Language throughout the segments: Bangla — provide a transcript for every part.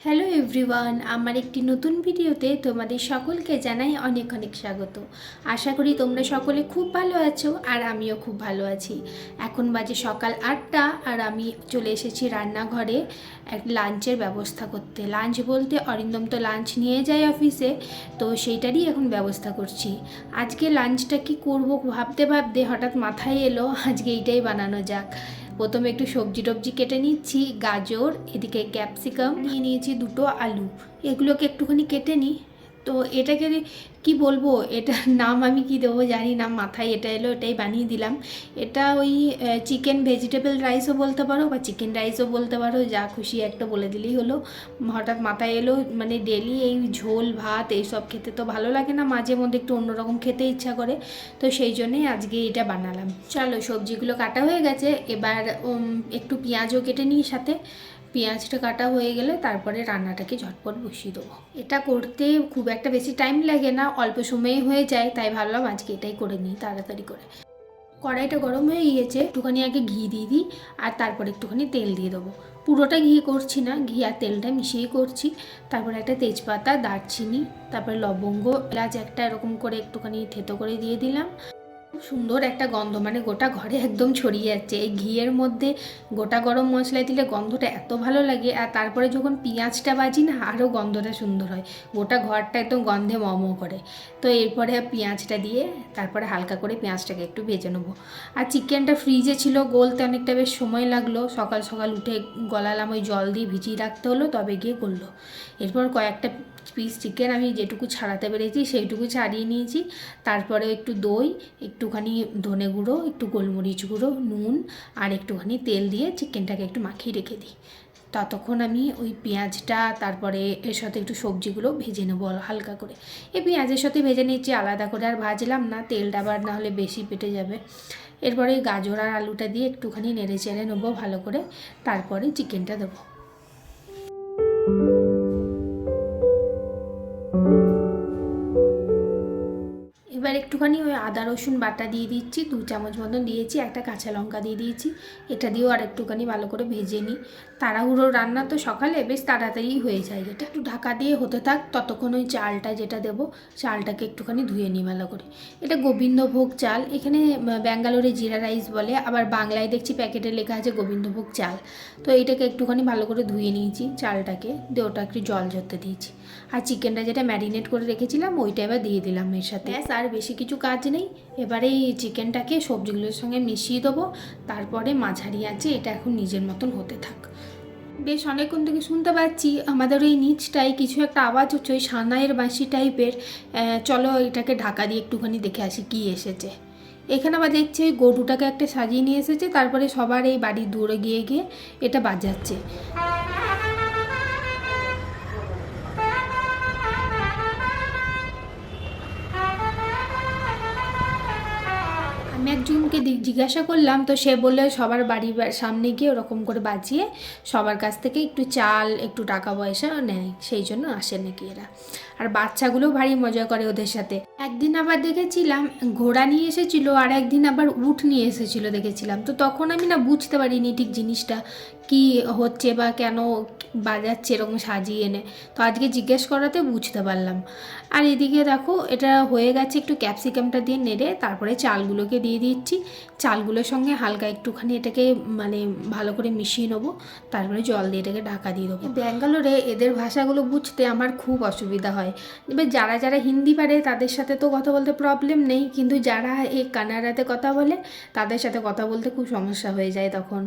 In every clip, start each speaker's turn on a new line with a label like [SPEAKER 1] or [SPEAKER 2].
[SPEAKER 1] হ্যালো এভরিওয়ান, আমার একটি নতুন ভিডিওতে তোমাদের সকলকে জানাই অনেক অনেক স্বাগত। আশা করি তোমরা সকলে খুব ভালো আছো আর আমিও খুব ভালো আছি। এখন বাজে সকাল 8টা আর আমি চলে এসেছি রান্নাঘরে এক লাঞ্চের ব্যবস্থা করতে। লাঞ্চ বলতে অরিন্দম তো লাঞ্চ নিয়ে যায় অফিসে, তো সেইটারই এখন ব্যবস্থা করছি। আজকে লাঞ্চটা কি করব ভাবতে ভাবতে হঠাৎ মাথায় এলো আজকে এইটাই বানানো যাক। প্রথমে একটু সবজি টবজি কেটে নিচ্ছি, গাজর, এদিকে ক্যাপসিকাম নিয়ে নিয়েছি, দুটো আলু, এগুলোকে একটুখানি কেটে নিই। তো এটাকে কি বলবো, এটার নাম আমি কি দেবো জানি না, মাথায় এটা এলো এটাই বানিয়ে দিলাম। এটা ওই চিকেন ভেজিটেবল রাইসও বলতে পারো বা চিকেন রাইসও বলতে পারো, যা খুশি একটা বলে দিলেই হলো। হঠাৎ মাথায় এলো, মানে ডেলি এই ঝোল ভাত এইসব খেতে তো ভালো লাগে না, মাঝে মধ্যে একটু অন্যরকম খেতে ইচ্ছা করে, তো সেই জন্যেই আজকে এটা বানালাম। চলো, সবজিগুলো কাটা হয়ে গেছে, এবার একটু পেঁয়াজও কেটে নিই সাথে। পেঁয়াজটা কাটা হয়ে গেলে তারপরে রান্নাটাকে ঝটপট বসিয়ে দেবো। এটা করতে খুব একটা বেশি টাইম লাগে না, অল্প সময়ে হয়ে যায়, তাই ভাবলাম আজকে এটাই করে নিই তাড়াতাড়ি করে। কড়াইটা গরম হয়ে গিয়েছে, একটুখানি আগে ঘি দিয়ে দিই আর তারপর একটুখানি তেল দিয়ে দেবো। পুরোটা ঘি করছি না, ঘি আর তেলটা মিশিয়েই করছি। তারপরে একটা তেজপাতা, দারচিনি, তারপরে লবঙ্গ, এলাচ একটা এরকম করে একটুখানি থেতো করে দিয়ে দিলাম। সুন্দর একটা গন্ধ, মানে গোটা ঘরে একদম ছড়িয়ে যাচ্ছে। এই ঘিয়ের মধ্যে গোটা গরম মশলা দিলে গন্ধটা এত ভালো লাগে, আর তারপরে যখন পেঁয়াজটা বাজি না, আরও গন্ধটা সুন্দর হয়, গোটা ঘরটা একদম গন্ধে মমো করে। তো এরপরে পেঁয়াজটা দিয়ে তারপরে হালকা করে পেঁয়াজটাকে একটু ভেজে নেবো। আর চিকেনটা ফ্রিজে ছিল, গলতে অনেকটা বেশ সময় লাগলো, সকাল সকাল উঠে গলালাম, ওই জল দিয়ে ভিজিয়ে রাখতে হলো, তবে গিয়ে গললো। এরপর কয়েকটা পিস চিকেন আমি যেটুকু ছাড়াতে পেরেছি সেইটুকু ছাড়িয়ে নিয়েছি। তারপরে একটু দই, একটুখানি ধনে গুঁড়ো, একটু গোলমরিচ গুঁড়ো, নুন আর একটুখানি তেল দিয়ে চিকেনটাকে একটু মাখিয়ে রেখে দিই। ততক্ষণ আমি ওই পেঁয়াজটা, তারপরে এর সাথে একটু সবজিগুলো ভেজে নেবো হালকা করে। এই পেঁয়াজের সাথে ভেজে নিচ্ছি, আলাদা করে আর ভাজলাম না, তেলটা আবার না হলে বেশি পেটে যাবে। এরপরে গাজর আর আলুটা দিয়ে একটুখানি নেড়ে চেড়ে নেবো ভালো করে, তারপরে চিকেনটা দেবো। এবার একটুখানি ওই আদা রসুন বাটা দিয়ে দিচ্ছি, 2 চামচ মতন দিয়েছি, একটা কাঁচা লঙ্কা দিয়ে দিয়েছি। এটা দিয়েও আর একটুখানি ভালো করে ভেজে নিই। তাড়াহুড়ো রান্না তো সকালে, বেশ তাড়াতাড়ি হয়ে যায়। এটা একটু ঢাকা দিয়ে হতে থাক, ততক্ষণ ওই চালটা যেটা দেবো, চালটাকে একটুখানি ধুয়ে নিই ভালো করে। এটা গোবিন্দভোগ চাল, এখানে ব্যাঙ্গালোরে জিরা রাইস বলে, আবার বাংলায় দেখছি প্যাকেটে লেখা আছে গোবিন্দভোগ চাল। তো এইটাকে একটুখানি ভালো করে ধুয়ে নিয়েছি চালটাকে, দিয়ে ওটা একটু জল ঝরতে দিয়েছি। আর চিকেনটা যেটা ম্যারিনেট করে রেখেছিলাম ওইটা এবার দিয়ে দিলাম এর সাথে। আর বেশি কিছু কাজ নেই। এবারে এই চিকেনটাকে সবজিগুলোর সঙ্গে মিশিয়ে দেবো, তারপরে মাঝারি আছে এটা এখন নিজের মতন হতে থাক। বেশ অনেকক্ষণ থেকে শুনতে পাচ্ছি আমাদের এই নিচটায় কিছু একটা আওয়াজ হচ্ছে, ওই সানাইয়ের বাঁশি টাইপের। চলো এটাকে ঢাকা দিয়ে একটুখানি দেখে আসি কি এসেছে। এখানে আবার দেখছি ওই গরুটাকে একটা সাজিয়ে নিয়ে এসেছে, তারপরে সবার এই বাড়ির দূরে গিয়ে গিয়ে এটা বাজাচ্ছে। আমি একজনকে জিজ্ঞাসা করলাম, তো সে বললে সবার বাড়ির সামনে গিয়ে ওরকম করে বাজিয়ে সবার কাছ থেকে একটু চাল, একটু টাকা পয়সা নেয়, সেই জন্য আসে নাকি এরা। আর বাচ্চাগুলো ভারী মজা করে ওদের সাথে। একদিন আবার দেখেছিলাম ঘোড়া নিয়ে এসেছিলো, আর একদিন আবার উট নিয়ে এসেছিলো দেখেছিলাম। তো তখন আমি না বুঝতে পারিনি ঠিক জিনিসটা কি হচ্ছে বা কেন বাজাচ্ছে এরকম সাজিয়ে এনে। তো আজকে জিজ্ঞেস করাতে বুঝতে পারলাম। আর এদিকে দেখো এটা হয়ে গেছে, একটু ক্যাপসিকামটা দিয়ে নেড়ে তারপরে চালগুলোকে দিয়ে দিচ্ছি। চালগুলোর সঙ্গে হালকা একটুখানি এটাকে মানে ভালো করে মিশিয়ে নেবো, তারপরে জল দিয়ে এটাকে ঢাকা দিয়ে দেবো। ব্যাঙ্গালোরে এদের ভাষাগুলো বুঝতে আমার খুব অসুবিধা হয়। এবার যারা যারা হিন্দি পারে তাদের সাথে তো কথা বলতে প্রবলেম নেই, কিন্তু যারা এই কানাডাতে কথা বলে তাদের সাথে কথা বলতে খুব সমস্যা হয়ে যায় তখন।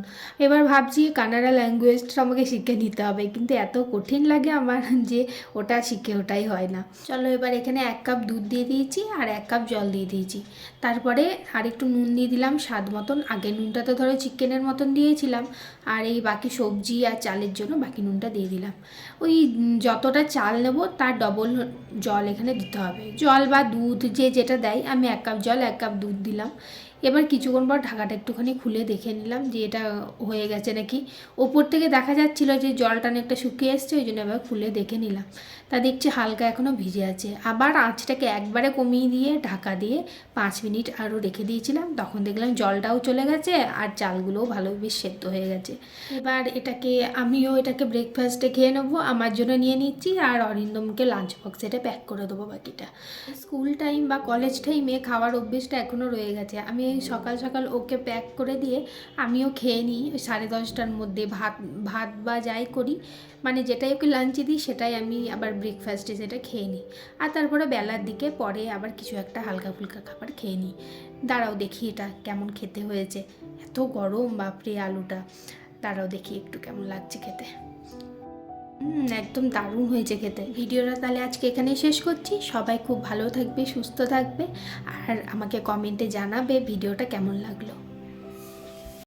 [SPEAKER 1] এবার ভাবছি কানাডা ল্যাঙ্গুয়েজটা আমাকে শিখে নিতে হবে, কিন্তু এত কঠিন লাগে আমার যে ওটা শিখে ওটাই হয় না। চলো এবার এখানে 1 কাপ দুধ দিয়ে দিয়েছি আর 1 কাপ জল দিয়ে দিয়েছি। তারপরে আর একটু নুন দিয়ে দিলাম স্বাদ মতন। আগে নুনটা তো ধরো চিকেনের মতন দিয়েছিলাম, আর এই বাকি সবজি আর চালের জন্য বাকি নুনটা দিয়ে দিলাম। ওই যতটা চাল নেব তার ডবল জল এখানে দিতে হবে, জল বা দুধ যে যেটা দেয়। আমি 1 কাপ জল 1 কাপ দুধ দিলাম। এবার কিছুক্ষণ পর ঢাকাটা একটুখানি খুলে দেখে নিলাম যে এটা হয়ে গেছে নাকি। ওপর থেকে দেখা যাচ্ছিলো যে জলটা অনেকটা শুকিয়ে এসছে, ওই জন্য এবার খুলে দেখে নিলাম। তা দেখছি হালকা এখনও ভিজে আছে। আবার আঁচটাকে একবারে কমিয়ে দিয়ে ঢাকা দিয়ে 5 মিনিট আরও রেখে দিয়েছিলাম। তখন দেখলাম জলটাও চলে গেছে আর চালগুলোও ভালো বেশ সেদ্ধ হয়ে গেছে। এবার আমিও এটাকে ব্রেকফাস্টে খেয়ে নেবো, আমার জন্য নিয়ে নিচ্ছি, আর অরিন্দমকে লাঞ্চ বক্সে এটা প্যাক করে দেবো বাকিটা। স্কুল টাইম বা কলেজ টাইমে খাওয়ার অভ্যেসটা এখনও রয়ে গেছে। আমি সকাল সকাল ওকে প্যাক করে দিয়ে আমিও খেয়ে নিই 10:30টার মধ্যে। ভাত বা যাই করি, মানে যেটাই ওকে লাঞ্চে দিই সেটাই আমি আবার ব্রেকফাস্টে সেটা খেয়ে নিই। আর তারপরে বেলার দিকে পরে আবার কিছু একটা হালকা ফুলকা খাবার খেয়ে নিই। দাঁড়াও দেখি এটা কেমন খেতে হয়েছে। এত গরম বাপরে আলুটা। দাঁড়াও দেখি একটু কেমন লাগছে খেতে। একদম দারুণ হয়েছে খেতে। ভিডিওটা তাহলে আজকে এখানেই শেষ করছি। সবাই খুব ভালো থাকবে, সুস্থ থাকবে, আর আমাকে কমেন্টে জানাবে ভিডিওটা কেমন লাগলো।